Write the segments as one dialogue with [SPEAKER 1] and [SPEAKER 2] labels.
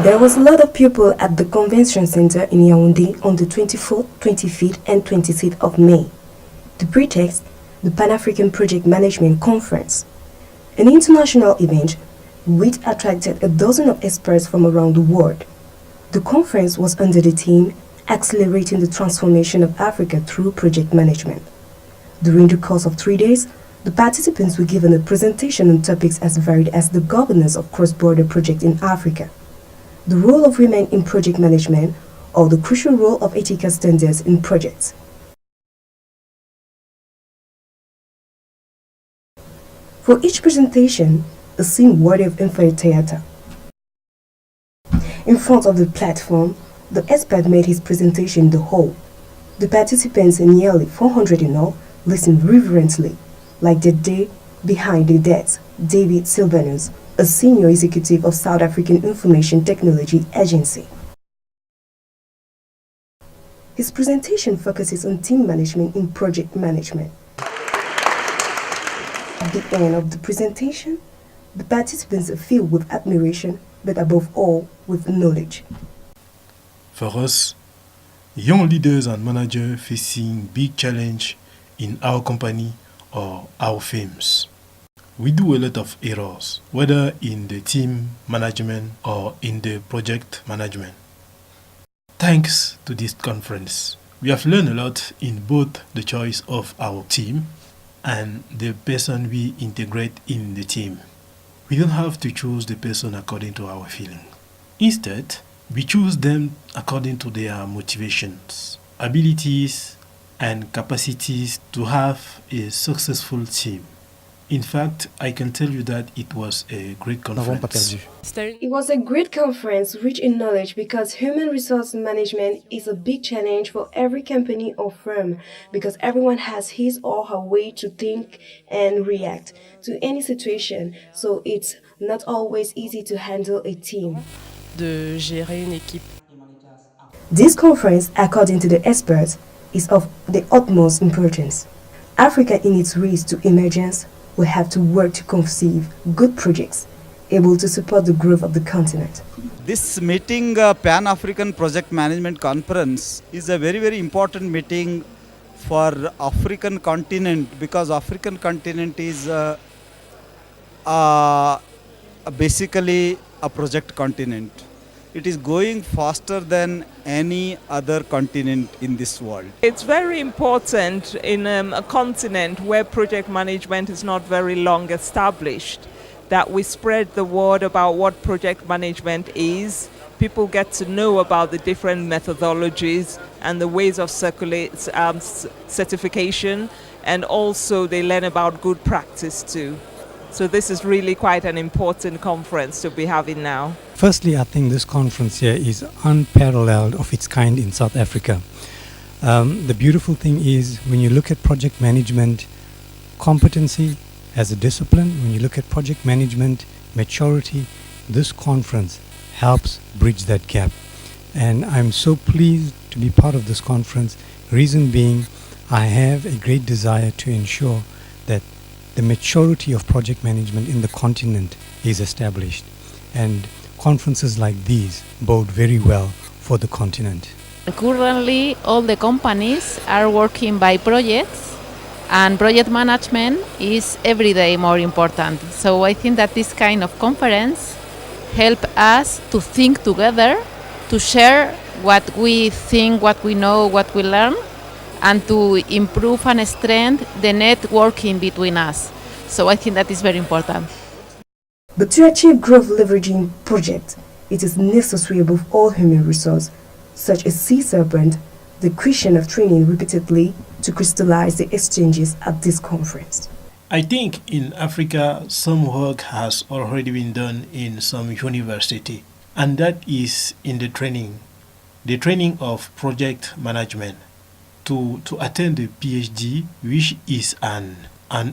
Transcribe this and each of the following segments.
[SPEAKER 1] There was a lot of people at the convention center in Yaoundé on the 24th, 25th and 26th of May. The pretext, the Pan-African Project Management Conference, an international event which attracted a dozen of experts from around the world. The conference was under the theme Accelerating the Transformation of Africa Through Project Management. During the course of 3 days, the participants were given a presentation on topics as varied as the governance of cross-border projects in Africa, the role of women in project management, or the crucial role of ethical standards in projects. For each presentation, a scene worthy of infinite theater. In front of the platform, the expert made his presentation in the hall. The participants, nearly 400 in all, listened reverently, like the day behind the desk, David Silvanus, a senior executive of South African Information Technology Agency. His presentation focuses on team management in project management. At the end of the presentation, the participants are filled with admiration, but above all, with knowledge.
[SPEAKER 2] For us, young leaders and managers facing big challenge in our company or our firms, we do a lot of errors, whether in the team management or in the project management. Thanks to this conference, we have learned a lot in both the choice of our team and the person we integrate in the team. We don't have to choose the person according to our feeling. Instead, we choose them according to their motivations, abilities, and capacities to have a successful team. In fact, I can tell you that it was a great conference.
[SPEAKER 1] It was a great conference rich in knowledge because human resource management is a big challenge for every company or firm because everyone has his or her way to think and react to any situation, so it's not always easy to handle a team.
[SPEAKER 3] De gérer une équipe.
[SPEAKER 1] This conference, according to the experts, is of the utmost importance. Africa in its race to emergence will have to work to conceive good projects able to support the growth of the continent.
[SPEAKER 4] This meeting, Pan-African Project Management Conference, is a very, very important meeting for African continent because African continent is basically a project continent. It is going faster than any other continent in this world.
[SPEAKER 3] It's very important in a continent where project management is not very long established, that we spread the word about what project management is. People get to know about the different methodologies and the ways of certification, and also they learn about good practice too. So this is really quite an important conference to be having now.
[SPEAKER 5] Firstly, I think this conference here is unparalleled of its kind in South Africa. The beautiful thing is when you look at project management competency as a discipline, when you look at project management maturity, this conference helps bridge that gap. And I'm so pleased to be part of this conference. Reason being, I have a great desire to ensure that the maturity of project management in the continent is established, and conferences like these bode very well for the continent.
[SPEAKER 6] Currently, all the companies are working by projects, and project management is every day more important. So I think that this kind of conference help us to think together, to share what we think, what we know, what we learn, and to improve and strengthen the networking between us. So I think that is very important.
[SPEAKER 1] But to achieve growth leveraging projects, it is necessary above all human resources, such as sea serpent, the question of training repeatedly to crystallize the exchanges at this conference.
[SPEAKER 2] I think in Africa, some work has already been done in some university, and that is in the training of project management to attain the PhD, which is an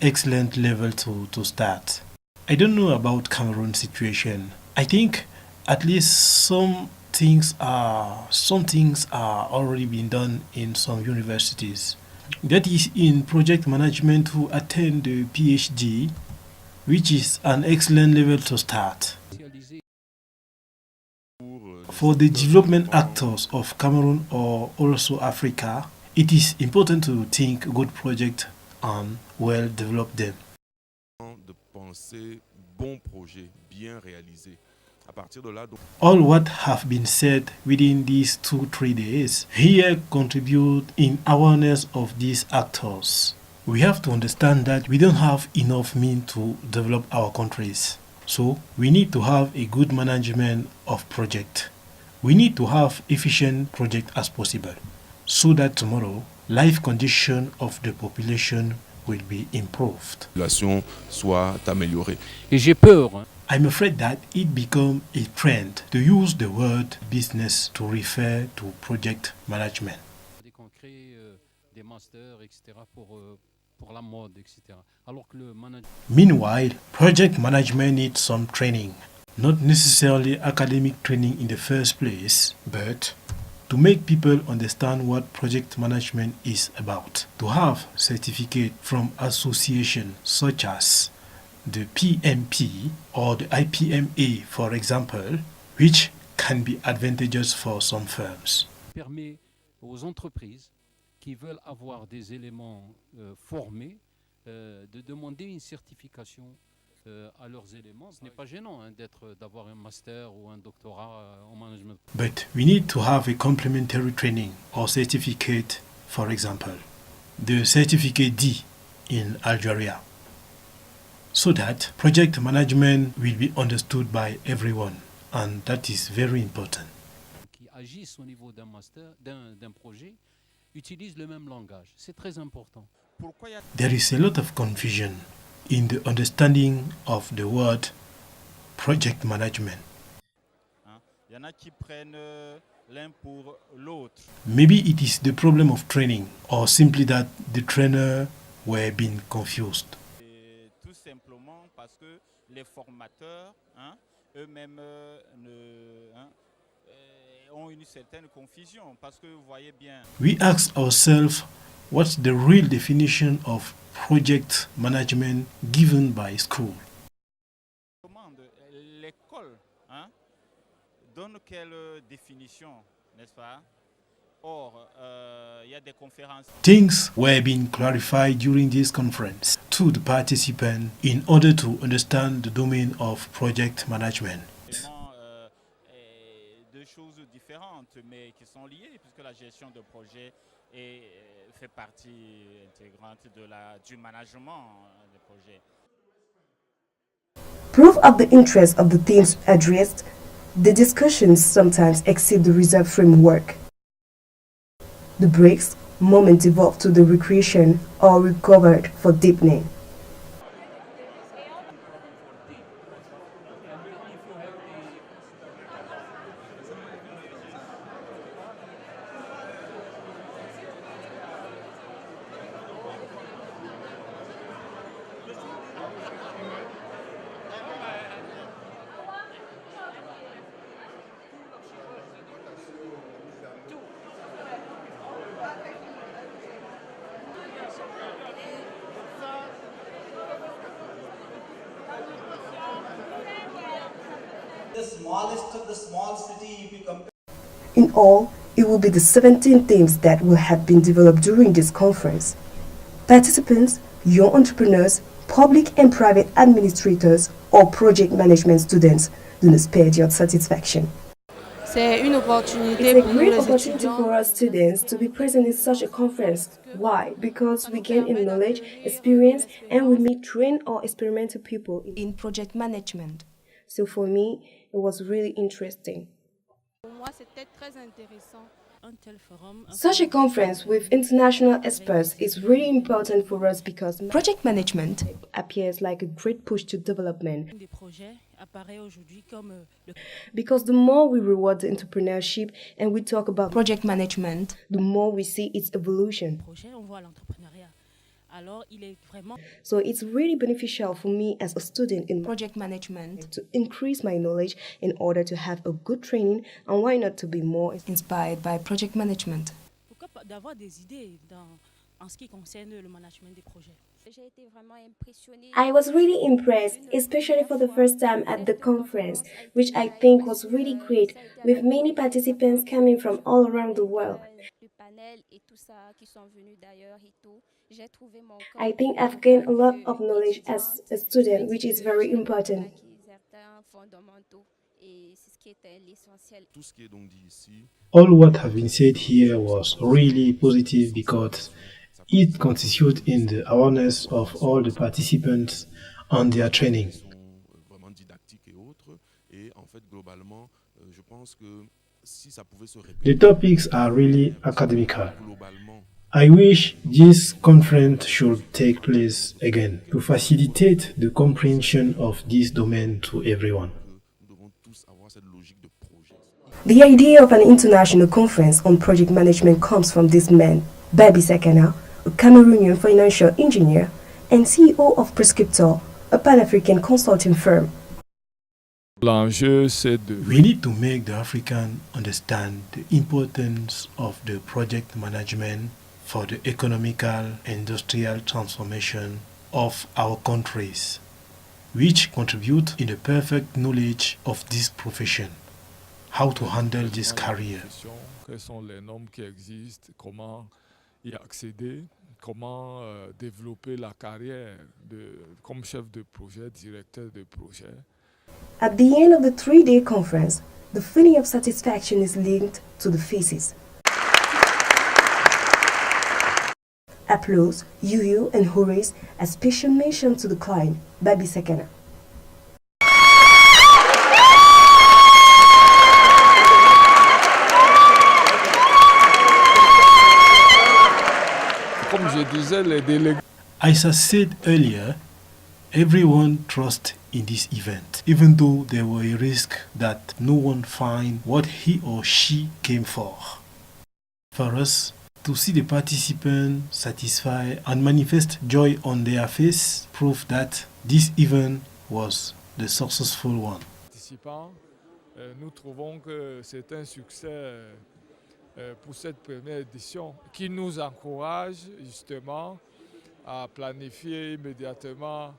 [SPEAKER 2] excellent level to start. I don't know about Cameroon situation. I think at least some things are already being done in some universities. That is in project management to attain the PhD, which is an excellent level to start.
[SPEAKER 7] Pour
[SPEAKER 2] For the development actors of Cameroon or also Africa, it is important to think good projects and well develop them.
[SPEAKER 7] De penser bons projets bien réalisés. À partir de là, donc,
[SPEAKER 2] All what have been said within these 2-3 days here contribute in awareness of these actors. We have to understand that we don't have enough means to develop our countries. So we need to have a good management of project. We need to have efficient project as possible so that tomorrow life condition of the population will be improved.
[SPEAKER 7] la situation soit améliorée.
[SPEAKER 8] Et j'ai peur.
[SPEAKER 2] I'm afraid that it become a trend to use the word business to refer to project management.
[SPEAKER 8] Qu'on crée des masters, etc. pour la mode, etc. Alors que le management.
[SPEAKER 2] Meanwhile, project management needs some training, not necessarily academic training in the first place, but to make people understand what project management is about, to have certificate from associations such as the PMP or the IPMA, for example, which can be advantageous for some firms.
[SPEAKER 8] Permet aux entreprises qui veulent avoir des éléments formés de demander une certification à leurs éléments. Ce n'est pas gênant d'avoir un master ou un doctorat en management.
[SPEAKER 2] But we need to have a complementary training or certificate, for example, the certificate D in Algeria, so that project management will be understood by everyone, and that is very important.
[SPEAKER 8] Qui agissent au niveau d'un master, d'un projet, utilisent le même langage. C'est très important.
[SPEAKER 2] There is a lot of confusion in the understanding of the word project management.
[SPEAKER 4] Il y en a qui prennent l'un pour l'autre.
[SPEAKER 2] Maybe it is the problem of training, or simply that the trainer were being confused.
[SPEAKER 4] Et tout simplement parce que les formateurs, eux-mêmes ont une certaine confusion. Parce que vous voyez bien.
[SPEAKER 2] We ask ourselves what's the real definition of project management given by school.
[SPEAKER 4] L'école donne quelle définition, n'est-ce pas? Or, il y a des conférences.
[SPEAKER 2] Things were being clarified during this conference to the participants in order to understand the domain of project management.
[SPEAKER 4] Deux choses différentes, mais qui sont liées, puisque la gestion de projet fait partie intégrante du management des projets.
[SPEAKER 1] Proof of the interest of the themes addressed, the discussions sometimes exceed the reserved framework. The breaks, moments devolve to the recreation or recovered for deepening.
[SPEAKER 9] The smallest of the small city, if you compare.
[SPEAKER 1] In all, it will be the 17 themes that will have been developed during this conference. Participants, young entrepreneurs, public and private administrators, or project management students do not spare your satisfaction.
[SPEAKER 10] C'est une opportunité
[SPEAKER 1] It's a
[SPEAKER 10] pour nous
[SPEAKER 1] great
[SPEAKER 10] les
[SPEAKER 1] opportunity
[SPEAKER 10] étudiants.
[SPEAKER 1] for us students to be present in such a conference. Why? Because we gain in knowledge, experience, and we meet trained or experimental people in project management. So for me, it was really interesting.
[SPEAKER 10] Pour moi, c'était très intéressant.
[SPEAKER 1] Such a conference with international experts is really important for us because project management appears like a great push to development. Because the more we reward the entrepreneurship and we talk about project management, the more we see its evolution. So it's really beneficial for me as a student in project management to increase my knowledge in order to have a good training, and why not to be more inspired by project management. I was really impressed, especially for the first time at the conference, which I think was really great, with many participants coming from all around the world. I think I've gained a lot of knowledge as a student, which is very important.
[SPEAKER 7] Tout ce qui est donc dit ici,
[SPEAKER 2] All what have been said here was really positive because it constituted in the awareness of all the participants on their training.
[SPEAKER 7] sont vraiment didactiques et autres. Et en fait, globalement, je pense que si ça pouvait se
[SPEAKER 2] The
[SPEAKER 7] répéter
[SPEAKER 2] topics are really academical.
[SPEAKER 7] globalement,
[SPEAKER 2] I wish this conference should take place again to facilitate the comprehension of this domain to everyone.
[SPEAKER 7] nous devons tous avoir cette logique de projet.
[SPEAKER 1] The idea of an international conference on project management comes from this man, Babi Sakana, a Cameroonian financial engineer and CEO of Prescriptor, a Pan-African consulting firm.
[SPEAKER 11] L'enjeu, c'est de
[SPEAKER 2] We need to make the African understand the importance of the project management for the economical industrial transformation of our countries, which contribute in the perfect knowledge of this profession, how to handle this career.
[SPEAKER 11] quelles sont les normes qui existent, comment y accéder, comment développer la carrière comme chef de projet, directeur de projet.
[SPEAKER 1] At the end of the 3-day conference, the feeling of satisfaction is linked to the thesis. Applause, yoo-yoo and hurries as special mention to the client, Babi Sakana.
[SPEAKER 11] Comme je disais, les délégués
[SPEAKER 2] As I said earlier, everyone trusts in this event, even though there were a risk that no one find what he or she came for. For us, to see the participants satisfied and manifest joy on their face prove that this event was the successful one.
[SPEAKER 11] participants, nous trouvons que c'est un succès pour cette première édition qui nous encourage justement à planifier immédiatement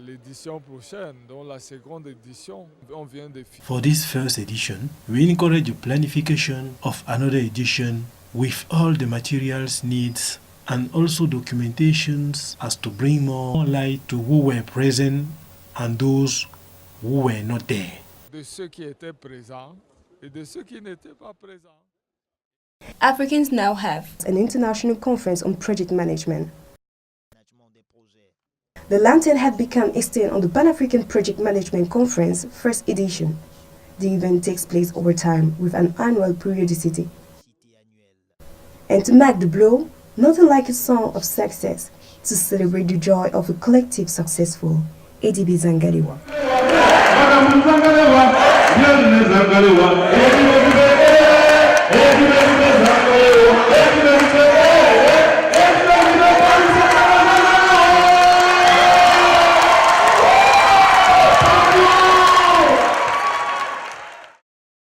[SPEAKER 11] l'édition prochaine, dont la seconde édition, on vient de finir.
[SPEAKER 2] For this first edition, we encourage the planification of another edition with all the materials needs and also documentations as to bring more light to who were present and those who were not there.
[SPEAKER 11] De ceux qui étaient présents et de ceux qui n'étaient pas présents.
[SPEAKER 10] Africans now have
[SPEAKER 1] An international conference on project management. The lantern had become extant on the Pan-African Project Management Conference first edition. The event takes place over time with an annual periodicity. And to mark the blow, nothing like a song of success to celebrate the joy of a collective successful ADB Zangalewa.
[SPEAKER 12] Zangalewa.